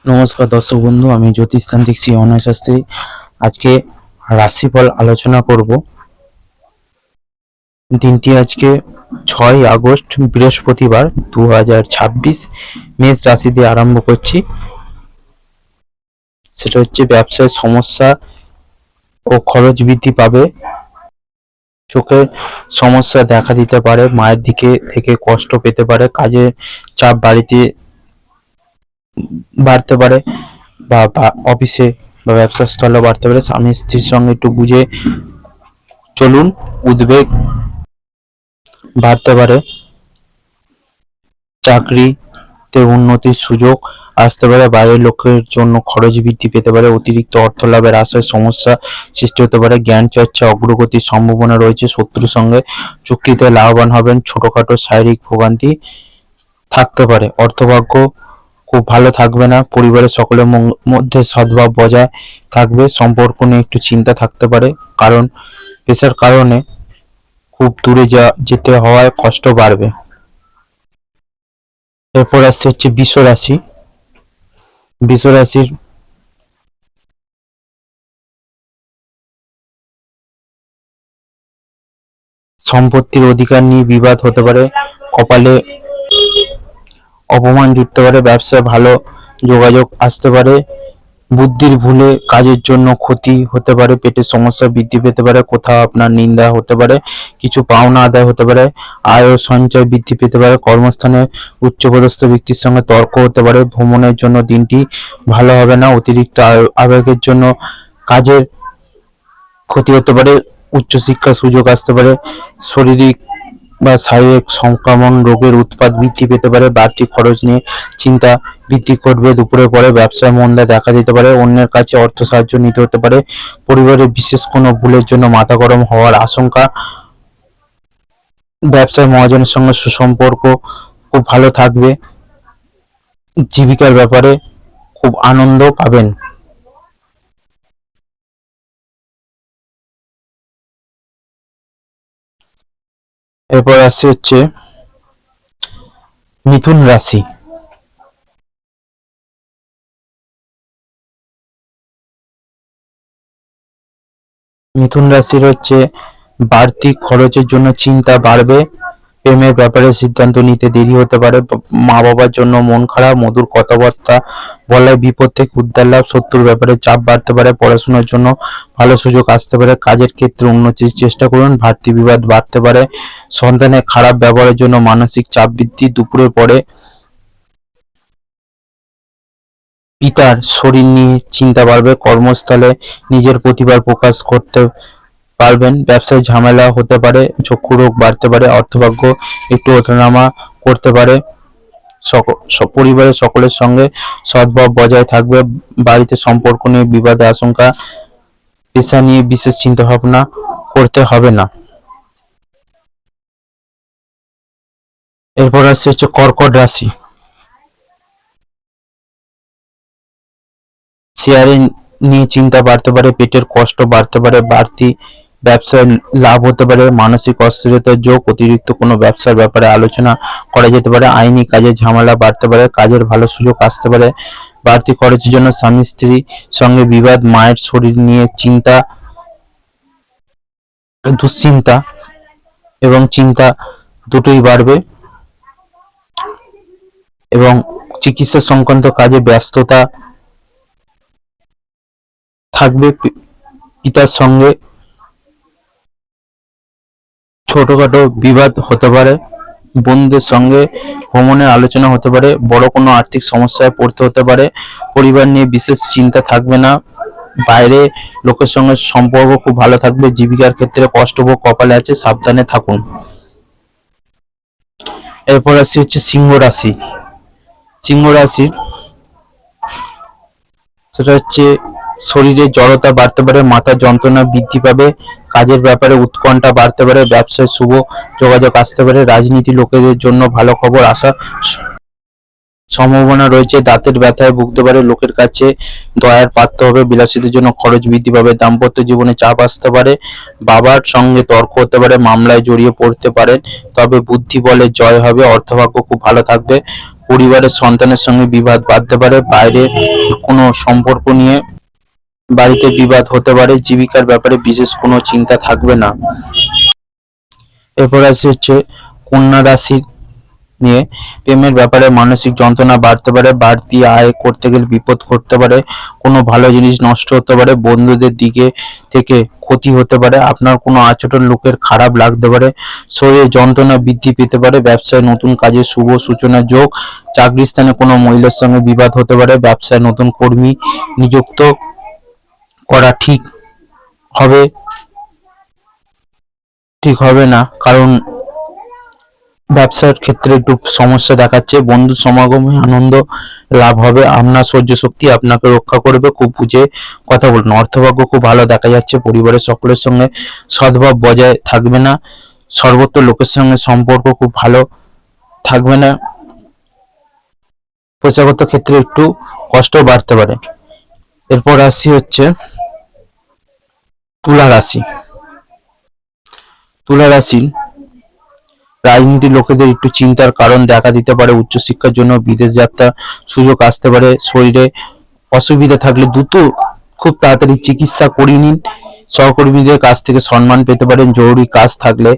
নমস্কার দর্শক বন্ধু, আমি জ্যোতিষতান্ত্রিক শ্রী অনয় শাস্ত্রী। আজকে রাশিফল আলোচনা করব। দিনটি আজকে 6 আগস্ট, বৃহস্পতিবার 2026। মেষ রাশি দিয়ে আরম্ভ করছি। সেটা হচ্ছে ব্যবসায় সমস্যা ও খরচ বৃদ্ধি পাবে। চোখের সমস্যা দেখা দিতে পারে, মায়ের দিকে থেকে কষ্ট পেতে পারে, কাজের চাপ বাড়তে পারে, বা অফিসে বা ব্যবসা স্থলে বাড়তে পারে। স্বামী স্ত্রীর সঙ্গে একটু বুঝে চলুন। উদ্বেগ বাড়তে পারে। চাকরিতে উন্নতির সুযোগ আসতে পারে। বাইরের লোকের জন্য খরচ বৃদ্ধি পেতে পারে। অতিরিক্ত অর্থ লাভের আশায় সমস্যা সৃষ্টি হতে পারে। জ্ঞান চর্চা অগ্রগতির সম্ভাবনা রয়েছে। শত্রুর সঙ্গে চুক্তিতে লাভবান হবেন। ছোটখাটো শারীরিক ভোগান্তি থাকতে পারে। অর্থভাগ্য খুব ভালো থাকবে না। পরিবারের সকলের মধ্যে সদ্ভাব বজায় থাকবে। সম্পর্ক নিয়ে একটু চিন্তা থাকতে পারে, কারণ পেশার কারণে খুব দূরে যেতে হওয়ায় কষ্ট বাড়বে। এরপর আসছে হচ্ছে বৃষ রাশি। বৃষ রাশির সম্পত্তির অধিকার নিয়ে বিবাদ হতে পারে। কপালে অপমান জুটতে পারে। ব্যবসায় ভালো যোগাযোগ আসতে পারে। বুদ্ধির ভুলে কাজের জন্য ক্ষতি হতে পারে। পেটের সমস্যা বৃদ্ধি পেতে পারে। কোথাও আপনার নিন্দা হতে পারে। কিছু পাওনা আদায় হতে পারে। আয় ও সঞ্চয় বৃদ্ধি পেতে পারে। কর্মস্থানে উচ্চপদস্থ ব্যক্তির সঙ্গে তর্ক হতে পারে। ভ্রমণের জন্য দিনটি ভালো হবে না। অতিরিক্ত আবেগের জন্য কাজের ক্ষতি হতে পারে। উচ্চশিক্ষার সুযোগ আসতে পারে। শারীরিক বা শারীরিক সংক্রমণ রোগের উৎপাত বৃদ্ধি পেতে পারে। বাড়তি খরচ নিয়ে চিন্তা বৃদ্ধি করবে। দুপুরের পরে ব্যবসায় মন্দা দেখা দিতে পারে। অন্যের কাছে অর্থ সাহায্য নিতে হতে পারে। পরিবারের বিশেষ কোনো ভুলের জন্য মাথা গরম হওয়ার আশঙ্কা। ব্যবসায় মহাজনের সঙ্গে সুসম্পর্ক খুব ভালো থাকবে। জীবিকার ব্যাপারে খুব আনন্দ পাবেন। এরপর আসছে হচ্ছে মিথুন রাশি। মিথুন রাশির হচ্ছে বাড়তি খরচের জন্য চিন্তা বাড়বে। প্রেমের ব্যাপারে সিদ্ধান্ত নিতে দেরি হতে পারে। মা বাবার জন্য মন খারাপ। মধুর কথাবার্তা বলায় বিপদ থেকে উদ্ধার লাভ। শত্রুর ব্যাপারে চাপ বাড়তে পারে। পড়াশোনার জন্য ভালো সুযোগ আসতে পারে। কাজের ক্ষেত্রে উন্নতির চেষ্টা করুন। ভাতৃ বিবাদ বাড়তে পারে। সন্তানের খারাপ ব্যবহারের জন্য মানসিক চাপ বৃদ্ধি। দুপুরের পরে পিতার শরীর নিয়ে চিন্তা বাড়বে। কর্মস্থলে নিজের প্রতিভার প্রকাশ করতে পারবেন। ব্যবসায় ঝামেলা হতে পারে। চক্ষু রোগ বাড়তে পারে। অর্থভাগ্য একটু ওঠানামা করতে পারে। পরিবারের সকলের সঙ্গে সদ্ভাব বজায় থাকবে। বাড়িতে সম্পর্ক নিয়ে বিবাদের আশঙ্কা। পেশা নিয়ে বিশেষ চিন্তা ভাবনা করতে হবে না। এরপর আসছে হচ্ছে কর্কট রাশি। শেয়ারে নিয়ে চিন্তা বাড়তে পারে। পেটের কষ্ট বাড়তে পারে। বাড়তি ব্যবসায় লাভ হতে পারে। মানসিক অস্থিরতার যোগ। অতিরিক্ত কোনো ব্যবসার ব্যাপারে আলোচনা করা যেতে পারে। আইনি কাজে ঝামেলা বাড়তে পারে। কাজের ভালো সুযোগ আসতে পারে। বাড়তি খরচের জন্য স্বামী স্ত্রী সঙ্গে বিবাদ। মায়ের শরীর নিয়ে চিন্তা, দুশ্চিন্তা এবং চিন্তা দুটোই বাড়বে, এবং চিকিৎসা সংক্রান্ত কাজে ব্যস্ততা থাকবে। পিতার সঙ্গে ছোটখাটো বিবাদ হতে পারে। বন্ধুদের সঙ্গে ভ্রমণের আলোচনা হতে পারে। বড় কোনো আর্থিক সমস্যায় পড়তে হতে পারে। পরিবার নিয়ে বিশেষ চিন্তা থাকবে না। বাইরে লোকের সঙ্গে সম্পর্ক খুব ভালো থাকবে। জীবিকার ক্ষেত্রে কষ্টভোগ কপালে আছে, সাবধানে থাকুন। এরপর আসছে হচ্ছে সিংহ রাশি। সিংহ রাশির সেটা হচ্ছে শরীরে জড়তা বাড়তে পারে। মাথার যন্ত্রণা বৃদ্ধি পাবে। কাজের ব্যাপারে উৎকণ্ঠা বাড়তে পারে। ব্যবসায় শুভ যোগাযোগ আসতে পারে। রাজনীতি লোকেদের জন্য ভালো খবর আসা সম্ভাবনা রয়েছে। দাঁতের ব্যথায় ভুগতে পারে। লোকের কাছে দয়ার পাত্র হবে। বিলাসিতার জন্য খরচ বৃদ্ধি পাবে। দাম্পত্য জীবনে চাপ আসতে পারে। বাবার সঙ্গে তর্ক হতে পারে। মামলায় জড়িয়ে পড়তে পারেন, তবে বুদ্ধি বলে জয় হবে। অর্থভাগ্য খুব ভালো থাকবে। পরিবারের সন্তানের সঙ্গে বিবাদ বাড়তে পারে, বাইরে কোনো সম্পর্ক নিয়ে বাড়িতে বিবাদ হতে পারে, জীবিকার ব্যাপারে বিশেষ কোনো চিন্তা থাকবে না। এরপর আসি হচ্ছে কন্যা রাশি নিয়ে। প্রেমের ব্যাপারে মানসিক যন্ত্রণা বাড়তে পারে, বাড়তি আয় করতে গেলে বিপদ ঘটতে পারে, কোনো ভালো জিনিস নষ্ট হতে পারে, বন্ধুদের দিকে থেকে ক্ষতি হতে পারে, আপনার কোনো আচরণ লোকের খারাপ লাগতে পারে, শরীরে যন্ত্রণা বৃদ্ধি পেতে পারে, ব্যবসায় নতুন কাজের শুভ সূচনা যোগ, চাকরি স্থানে কোনো মহিলার সঙ্গে বিবাদ হতে পারে, ব্যবসায় নতুন কর্মী নিযুক্ত করা হবে ঠিক হবে না, কারণ ব্যবসার ক্ষেত্রে একটু সমস্যা দেখাচ্ছে। বন্ধু সমাগমে আনন্দ লাভ হবে, আপনার সহ্য শক্তি আপনাকে রক্ষা করবে, খুব বুঝে কথা বলুন। অর্থভাগ্য খুব ভালো দেখা যাচ্ছে, পরিবারের সকলের সঙ্গে সদ্ভাব বজায় থাকবে না, সর্বত্র লোকের সঙ্গে সম্পর্ক খুব ভালো থাকবে না, পেশাগত ক্ষেত্রে একটু কষ্ট বাড়তে পারে। এরপর রাশি হচ্ছে তুলা রাশি। তুলা রাশি রাজনীতির লোকেদের একটু চিন্তার কারণ দেখা দিতে পারে, উচ্চশিক্ষার জন্য বিদেশ যাত্রার সুযোগ আসতে পারে, শরীরে অসুবিধা থাকলে দ্রুত খুব তাড়াতাড়ি চিকিৎসা করিয়ে নিন, সহকর্মীদের কাছ থেকে সম্মান পেতে পারেন, জরুরি কাজ থাকলে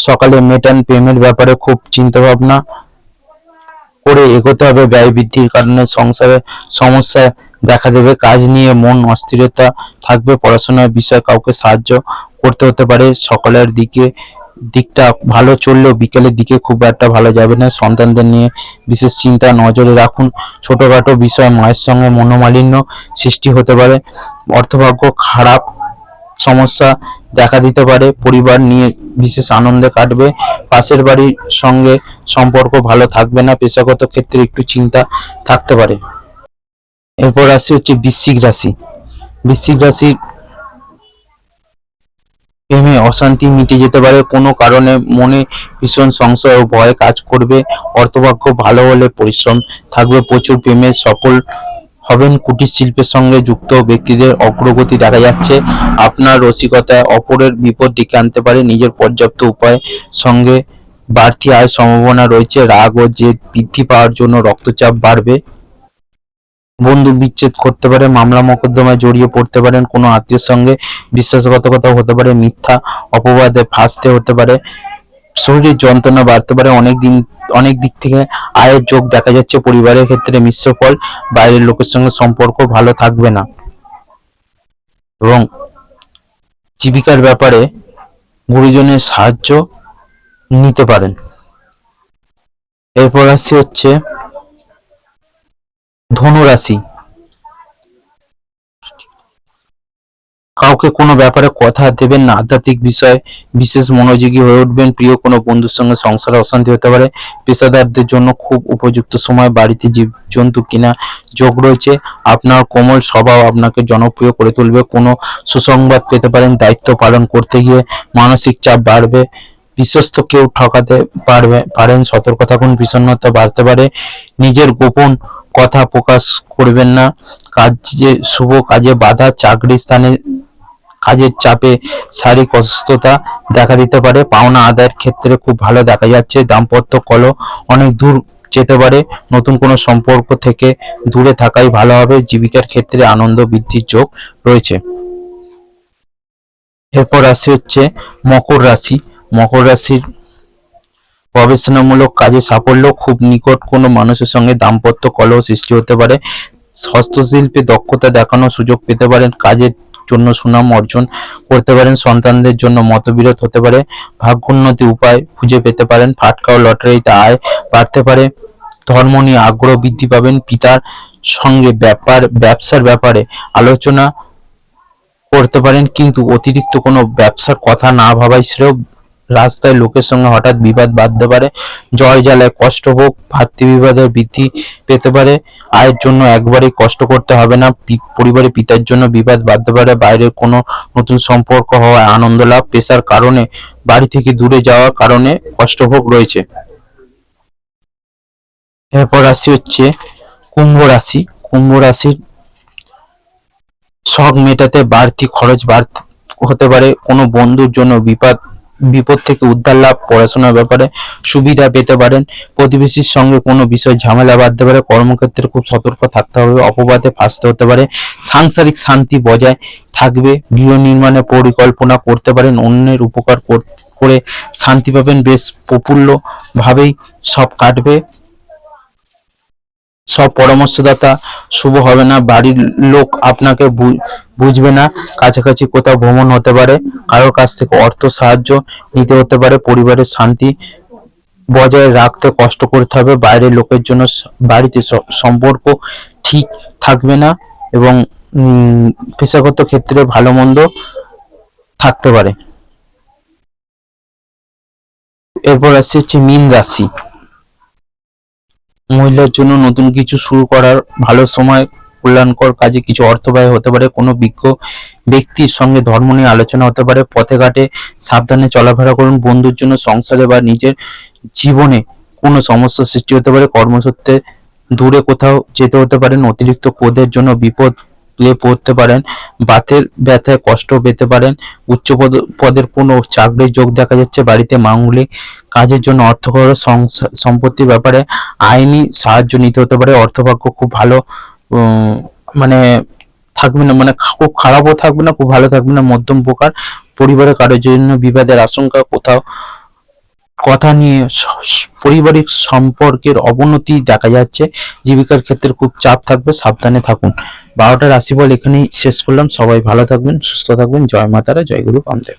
সকালে মেটান, প্রেমের ব্যাপারে খুব চিন্তা ভাবনা করে এগোতে হবে, ব্যয় বৃদ্ধির কারণে সংসারে সমস্যা দেখা দেবে, কাজ নিয়ে মন অস্থিরতা থাকবে, পড়াশোনার বিষয়ে কাউকে সাহায্য করতে হতে পারে, সকালের দিকটা ভালো চললেও বিকেলের দিকে খুব একটা ভালো যাবে না, সন্তানদের নিয়ে বিশেষ চিন্তা নজরে রাখুন, ছোটখাটো বিষয় মায়ের সঙ্গে মনোমালিন্য সৃষ্টি হতে পারে, অর্থভাগ্য খারাপ সমস্যা দেখা দিতে পারে, পরিবার নিয়ে বিশেষ আনন্দে কাটবে, পাশের বাড়ির সঙ্গে সম্পর্ক ভালো থাকবে না, পেশাগত ক্ষেত্রে একটু চিন্তা থাকতে পারে। এরপর আসছে হচ্ছে বৃশ্চিক রাশি। বৃশ্চিক রাশির প্রেমে অশান্তি মিটে যেতে পারে, কোনো কারণে মনে ভীষণ সংশয় ও ভয় কাজ করবে, অর্থভাগ্য ভালো হলে পরিশ্রম থাকবে প্রচুর, প্রেমে সফল হবেন, কুটির শিল্পের সঙ্গে যুক্ত ব্যক্তিদের অগ্রগতি দেখা যাচ্ছে, আপনার রসিকতায় অপরের বিপদ ডেকে আনতে পারে, নিজের পর্যাপ্ত উপায় সঙ্গে বাড়তি আয়ের সম্ভাবনা রয়েছে, রাগ ও জেদ বৃদ্ধি পাওয়ার জন্য রক্তচাপ বাড়বে, বন্ধু বিচ্ছেদ করতে পারে, মামলা মোকদ্দমায় জড়িয়ে পড়তে পারেন, কোনো আত্মীয়ের সঙ্গে বিশ্বাসঘাতকতা হতে পারে, মিথ্যা অপবাদে ফাঁসতে হতে পারে, শরীরের যন্ত্রণা বাড়তে পারে, অনেক দিক থেকে আয়ের যোগ দেখা যাচ্ছে, পরিবারের ক্ষেত্রে মিশ্র ফল, বাইরের লোকের সঙ্গে সম্পর্ক ভালো থাকবে না এবং জীবিকার ব্যাপারে গুরুজনের সাহায্য নিতে পারেন। এরপর আসছে হচ্ছে ধনু রাশি। কাউকে কোনো ব্যাপারে কথা দেবেন না, আধ্যাত্মিক বিষয়ে বিশেষ মনোযোগী হয়ে উঠবেন, প্রিয় কোনো বন্ধুর সঙ্গে সংসারে অশান্তি হতে পারে, পেশাদারদের জন্য খুব উপযুক্ত সময়, বাড়িতে জীবজন্তু কিনা যোগ রয়েছে, আপনার কোমল স্বভাব আপনাকে জনপ্রিয় করে তুলবে, কোনো সুসংবাদ পেতে পারেন, দায়িত্ব পালন করতে গিয়ে মানসিক চাপ বাড়বে, বিশ্বস্ত কেউ ঠকাতে পারেন, সতর্ক থাকুন, বিষণ্ণতা বাড়তে পারে, নিজের গোপন কথা প্রকাশ করবেন না, শুভ কাজে বাধা, চাকরি স্থানে কাজের চাপে শারীরিক অসুস্থতা দেখা দিতে পারে, পাওনা আদায়ের ক্ষেত্রে খুব ভালো দেখা যাচ্ছে, দাম্পত্য কলহ অনেক দূর যেতে পারে, নতুন কোনো সম্পর্ক থেকে দূরে থাকাই ভালো হবে, জীবিকার ক্ষেত্রে আনন্দ বৃদ্ধির যোগ রয়েছে। এরপর রাশি হচ্ছে মকর রাশি। মকর রাশির গবেষণামূলক কাজে সাফল্য, খুব নিকট কোনো মানুষের সঙ্গে দাম্পত্য কলহ সৃষ্টি হতে পারে, হস্তশিল্পে দক্ষতা দেখানোর সুযোগ পেতে পারেন, কাজের জন্য সুনাম অর্জন করতে পারেন, সন্তানদের জন্য মতবিরোধ হতে পারে, ভাগ্যোন্নতি উপায় খুঁজে পেতে পারেন, ফাটকা ও লটারিতে আয় বাড়তে পারে, ধর্ম নিয়ে আগ্রহ বৃদ্ধি পাবেন, পিতার সঙ্গে ব্যবসার ব্যাপারে আলোচনা করতে পারেন, কিন্তু অতিরিক্ত কোনো ব্যবসার কথা না ভাবাই শ্রেয়, রাস্তায় লোকের সঙ্গে হঠাৎ বিবাদ বাঁধতে পারে, জয় জ্বালায় কষ্ট হোক, ভাতৃবিবাদের বৃদ্ধি পেতে পারে, আয়ের জন্য একবারই কষ্ট করতে হবে না, পরিবারে পিতার জন্য বিবাদ বাঁধতে পারে, বাইরের কোনো নতুন সম্পর্ক হওয়ায় আনন্দ লাভ, পেশার কারণে বাড়ি থেকে দূরে যাওয়ার কারণে কষ্টভোগ রয়েছে। এরপর রাশি হচ্ছে কুম্ভ রাশি। কুম্ভ রাশির শখ মেটাতে বাড়তি খরচ হতে পারে, কোনো বন্ধুর জন্য বিপদ বিপদ থেকে উদ্ধার লাভ, পড়াশোনার ব্যাপারে সুবিধা পেতে পারেন। প্রতিবেশীর সঙ্গে কোনো বিষয় ঝামেলা বাঁধতে পারে। কর্মক্ষেত্রে খুব সতর্ক থাকতে হবে, অপবাদে ফাঁসতে হতে পারে। সাংসারিক শান্তি বজায় থাকবে। গৃহ নির্মাণের পরিকল্পনা করতে পারেন, অন্যের উপকার করে শান্তি পাবেন। বেশ প্রফুল্ল ভাবেই সব কাটবে। সব পরামর্শদাতা শুভ হবে না, বাড়ির লোক আপনাকে বুঝবে না। কাছাকাছি কোথাও ভ্রমণ হতে পারে, কারোর কাছ থেকে অর্থ সাহায্য নিতে হতে পারে। পরিবারের শান্তি বজায় রাখতে কষ্ট করতে হবে। বাইরের লোকের জন্য বাড়িতে সম্পর্ক ঠিক থাকবে না, এবং পেশাগত ক্ষেত্রে ভালো মন্দ থাকতে পারে। এরপর আসছে হচ্ছে মীন রাশি। মহিলার জন্য নতুন কিছু শুরু করার ভালো সময়। কল্যাণকর কাজে কিছু অর্থ ব্যয় হতে পারে। কোনো বিজ্ঞ ব্যক্তির সঙ্গে ধর্ম নিয়ে আলোচনা হতে পারে। পথে ঘাটে সাবধানে চলাফেরা করুন। বন্ধুর জন্য সংসারে বা নিজের জীবনে কোনো সমস্যার সৃষ্টি হতে পারে। কর্মসূত্রে দূরে কোথাও যেতে হতে পারেন। অতিরিক্ত ক্রোধের জন্য বিপদে পড়তে পারেন। বাতের ব্যথায় কষ্ট পেতে পারেন। উচ্চ পদের কোনো চাকরির যোগ দেখা যাচ্ছে। বাড়িতে মাঙ্গলিক কাজের জন্য অর্থ খরচ। সম্পত্তির ব্যাপারে আইনি সাহায্য নিতে হতে পারে। অর্থভাগ্য খুব ভালো মানে থাকবে না, মানে খুব খারাপও থাকবে না, খুব ভালো থাকবে না, মধ্যম প্রকার। পরিবারের কারোর জন্য বিবাদের আশঙ্কা। কোথাও কথা নিয়ে পারিবারিক সম্পর্কের অবনতি দেখা যাচ্ছে। জীবিকার ক্ষেত্রে খুব চাপ থাকবে, সাবধানে থাকুন। 12টা রাশিফল এখানেই শেষ করলাম। সবাই ভালো থাকবেন, সুস্থ থাকবেন। জয় মা তারা, জয় গুরু বামদেব।